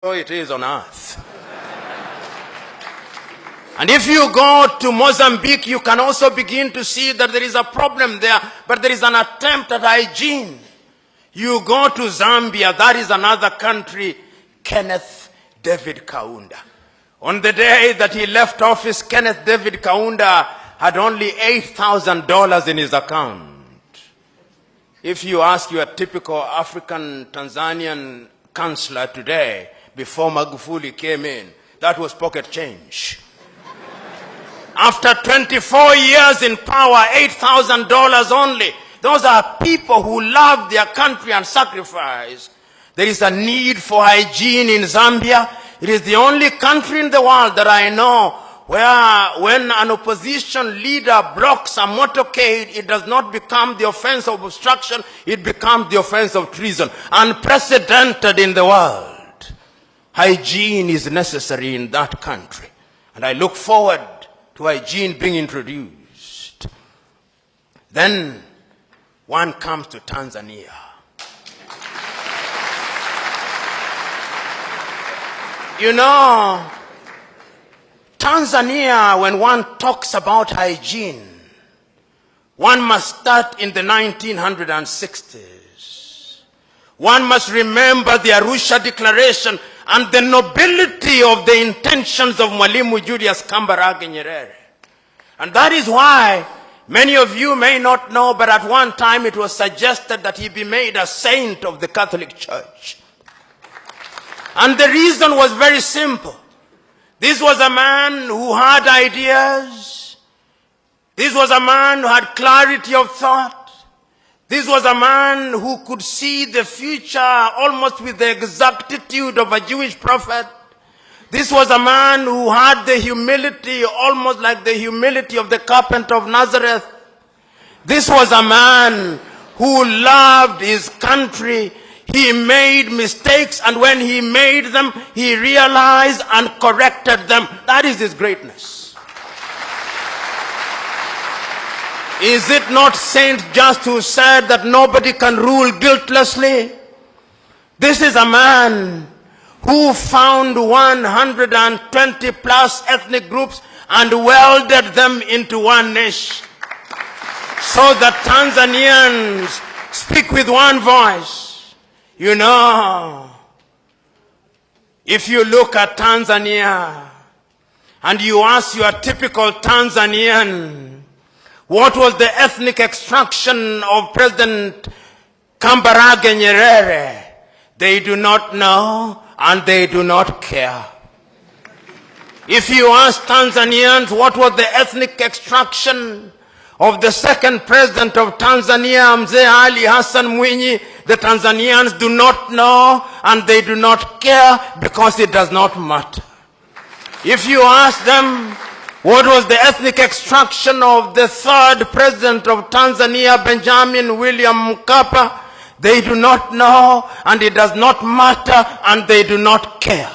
So it is on earth. And if you go to Mozambique, you can also begin to see that there is a problem there, but there is an attempt at hygiene. You go to Zambia, that is another country, Kenneth David Kaunda. On the day that he left office, Kenneth David Kaunda had only $8,000 in his account. If you ask your typical African Tanzanian councillor today, before Magufuli came in, that was pocket change. After 24 years in power, $8,000 only. Those are people who love their country and sacrifice. There is a need for hygiene in Zambia. It is the only country in the world that I know where when an opposition leader blocks a motorcade, it does not become the offense of obstruction, it becomes the offense of treason. Unprecedented in the world. Hygiene is necessary in that country. And I look forward to hygiene being introduced. Then one comes to Tanzania. You know, Tanzania, when one talks about hygiene, one must start in the 1960s. One must remember the Arusha Declaration and the nobility of the intentions of Mwalimu Julius Kambarage Nyerere. And that is why many of you may not know, but at one time it was suggested that he be made a saint of the Catholic Church. And the reason was very simple. This was a man who had ideas. This was a man who had clarity of thought. This was a man who could see the future almost with the exactitude of a Jewish prophet. This was a man who had the humility, almost like the humility of the carpenter of Nazareth. This was a man who loved his country. He made mistakes, and when he made them, he realized and corrected them. That is his greatness. Is it not Saint Just who said that nobody can rule guiltlessly? This is a man who found 120 plus ethnic groups and welded them into one nation, so that Tanzanians speak with one voice. You know, if you look at Tanzania and you ask your typical Tanzanian, what was the ethnic extraction of President Kambarage Nyerere? They do not know and they do not care. If you ask Tanzanians what was the ethnic extraction of the second president of Tanzania, Mzee Ali Hassan Mwinyi, the Tanzanians do not know and they do not care because it does not matter. If you ask them what was the ethnic extraction of the third president of Tanzania, Benjamin William Mkapa, they do not know and it does not matter and they do not care.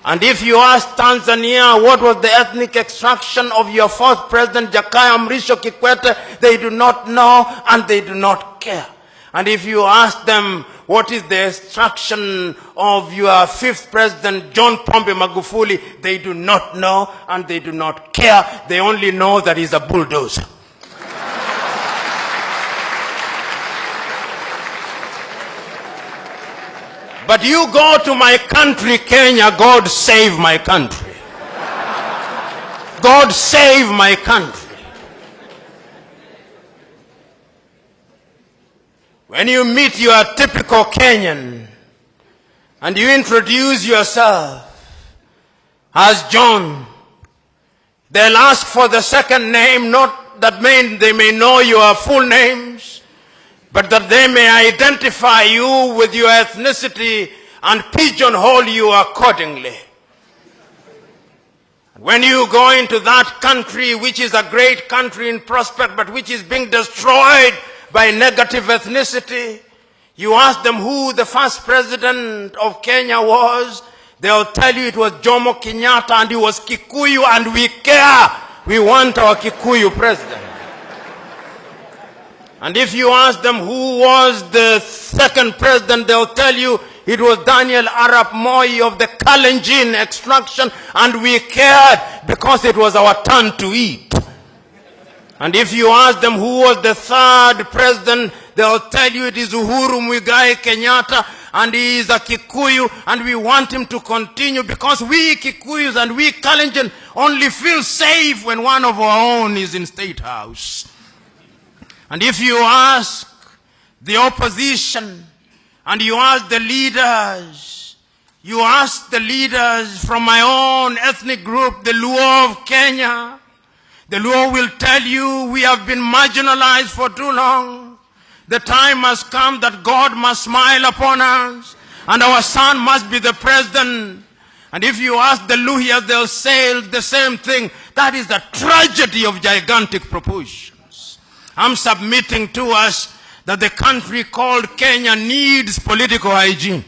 And if you ask Tanzania what was the ethnic extraction of your fourth president, Jakaya Mrisho Kikwete, they do not know and they do not care. And if you ask them what is the extraction of your fifth president, John Pombe Magufuli, they do not know and they do not care. They only know that he's a bulldozer. But you go to my country, Kenya, God save my country. God save my country. When you meet your typical Kenyan and you introduce yourself as John, they'll ask for the second name, not that they may know your full names, but that they may identify you with your ethnicity and pigeonhole you accordingly. When you go into that country, which is a great country in prospect, but which is being destroyed by negative ethnicity, you ask them who the first president of Kenya was, they'll tell you it was Jomo Kenyatta and he was Kikuyu, and we care. We want our Kikuyu president. And if you ask them who was the second president, they'll tell you It was Daniel Arap Moi of the Kalenjin extraction, and we cared because it was our turn to eat. And if you ask them who was the third president, they'll tell you it is Uhuru Muigai Kenyatta, and he is a Kikuyu, and we want him to continue because we Kikuyus and we Kalenjin only feel safe when one of our own is in State House. And if you ask the opposition, and you ask the leaders from my own ethnic group, the Luo of Kenya, the Luo will tell you we have been marginalized for too long. The time has come that God must smile upon us, and our son must be the president. And if you ask the Luhyas, they'll say the same thing. That is the tragedy of gigantic proportions. I'm submitting to us that the country called Kenya needs political hygiene.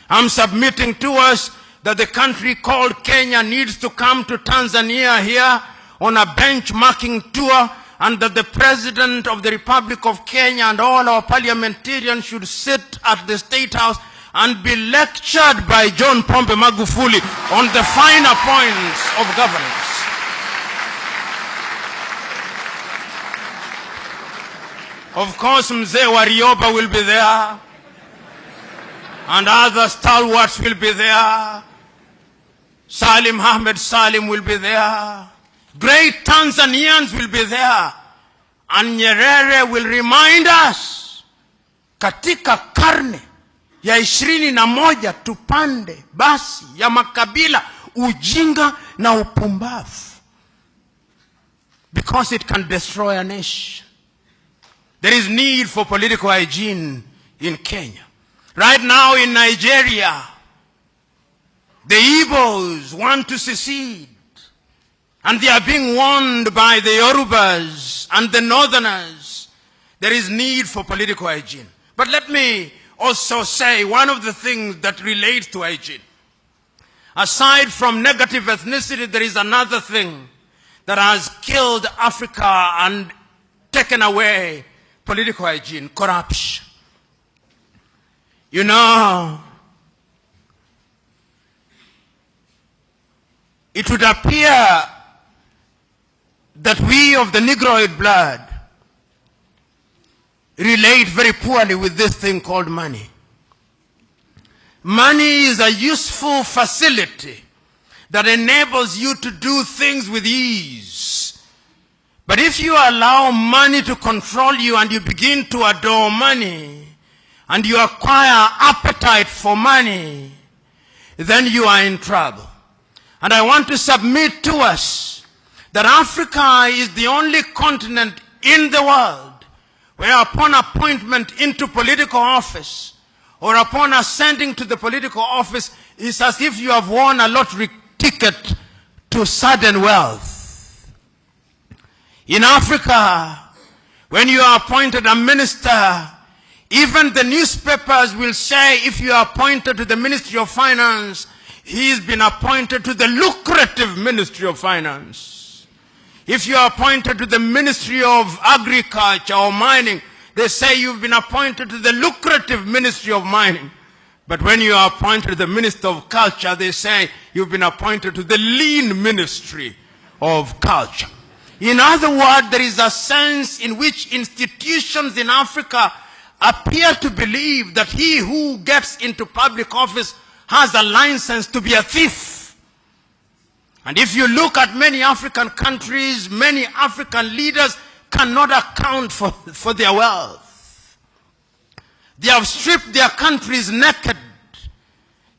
I'm submitting to us that the country called Kenya needs to come to Tanzania here on a benchmarking tour, and that the President of the Republic of Kenya and all our parliamentarians should sit at the State House and be lectured by John Pombe Magufuli on the finer points of governance. Of course, Mzee Warioba will be there, and other stalwarts will be there. Salim Ahmed Salim will be there. Great Tanzanians will be there. And Nyerere will remind us, katika karne ya 21 tupande basi ya makabila, ujinga na upumbavu, because it can destroy a nation. There is need for political hygiene in Kenya. Right now in Nigeria, the Igbos want to secede, and they are being warned by the Yorubas and the Northerners. There is need for political hygiene. But let me also say one of the things that relates to hygiene. Aside from negative ethnicity, there is another thing that has killed Africa and taken away political hygiene: corruption. You know, it would appear that we of the Negroid blood relate very poorly with this thing called money. Money is a useful facility that enables you to do things with ease. But if you allow money to control you and you begin to adore money and you acquire appetite for money, then you are in trouble. And I want to submit to us that Africa is the only continent in the world where upon appointment into political office or upon ascending to the political office, it's as if you have won a lottery ticket to sudden wealth. In Africa, when you are appointed a minister, even the newspapers will say if you are appointed to the Ministry of Finance, he's been appointed to the lucrative Ministry of Finance. If you are appointed to the Ministry of Agriculture or Mining, they say you've been appointed to the lucrative Ministry of Mining. But when you are appointed to the Minister of Culture, they say you've been appointed to the lean Ministry of Culture. In other words, there is a sense in which institutions in Africa appear to believe that he who gets into public office has a license to be a thief. And if you look at many African countries, many African leaders cannot account for their wealth. They have stripped their countries naked.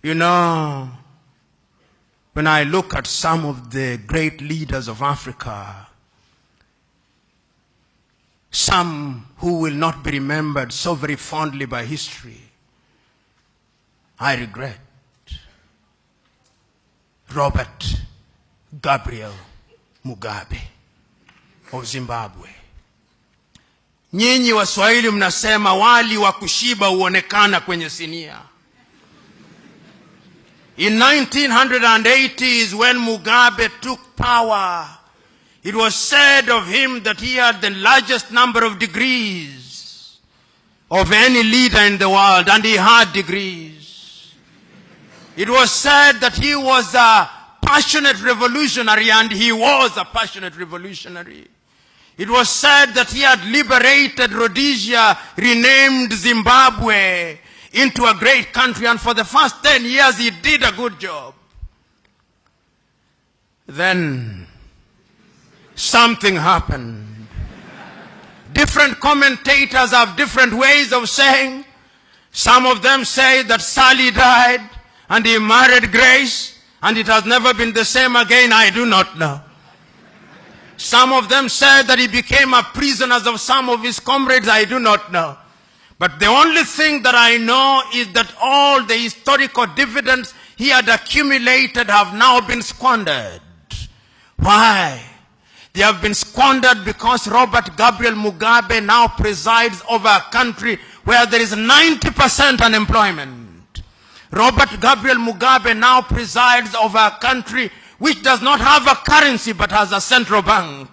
You know, when I look at some of the great leaders of Africa, some who will not be remembered so very fondly by history, I regret. Robert Gabriel Mugabe of Zimbabwe. Nyinyi Waswahili mnasema wali wa kushiba huonekana kwenye sinia. In 1980s, when Mugabe took power, it was said of him that he had the largest number of degrees of any leader in the world, and he had degrees. It was said that he was a passionate revolutionary, and he was a passionate revolutionary. It was said that he had liberated Rhodesia, renamed Zimbabwe into a great country, and for the first 10 years he did a good job. Then something happened. Different commentators have different ways of saying. Some of them say that Sally died and he married Grace and it has never been the same again. I do not know. Some of them said that he became a prisoner of some of his comrades. I do not know. But the only thing that I know is that all the historical dividends he had accumulated have now been squandered. Why? They have been squandered because Robert Gabriel Mugabe now presides over a country where there is 90% unemployment. Robert Gabriel Mugabe now presides over a country which does not have a currency but has a central bank.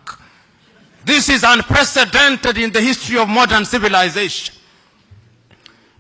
This is unprecedented in the history of modern civilization.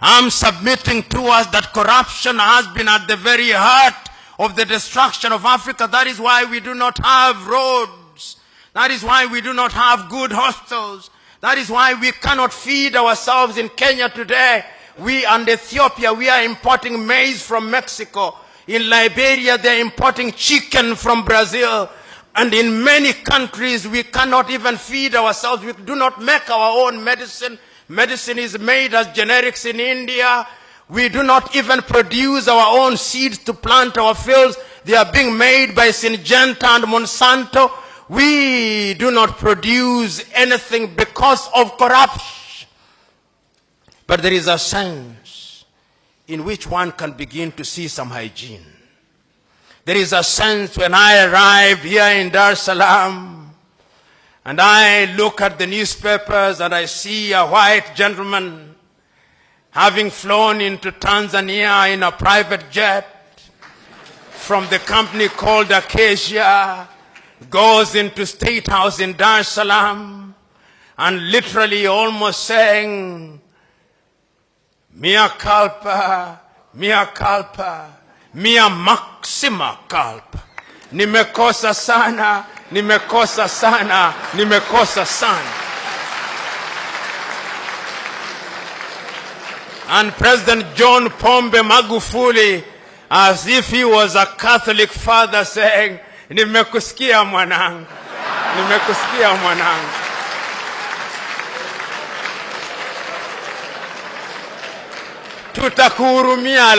I'm submitting to us that corruption has been at the very heart of the destruction of Africa. That is why we do not have roads. That is why we do not have good hospitals. That is why we cannot feed ourselves in Kenya today. We and Ethiopia, we are importing maize from Mexico. In Liberia, they are importing chicken from Brazil. And in many countries, we cannot even feed ourselves. We do not make our own medicine. Medicine is made as generics in India. We do not even produce our own seeds to plant our fields. They are being made by Syngenta and Monsanto. We do not produce anything because of corruption. But there is a sense in which one can begin to see some hygiene. There is a sense when I arrive here in Dar es Salaam and I look at the newspapers and I see a white gentleman having flown into Tanzania in a private jet from the company called Acacia, goes into State House in Dar es Salaam and literally almost saying, mea culpa, mea culpa, mea maxima culpa. Nimekosa sana, nimekosa sana, nimekosa sana. And President John Pombe Magufuli, as if he was a Catholic father, saying, nimekusikia mwanangu, nimekusikia mwanangu. Tutakuhurumia.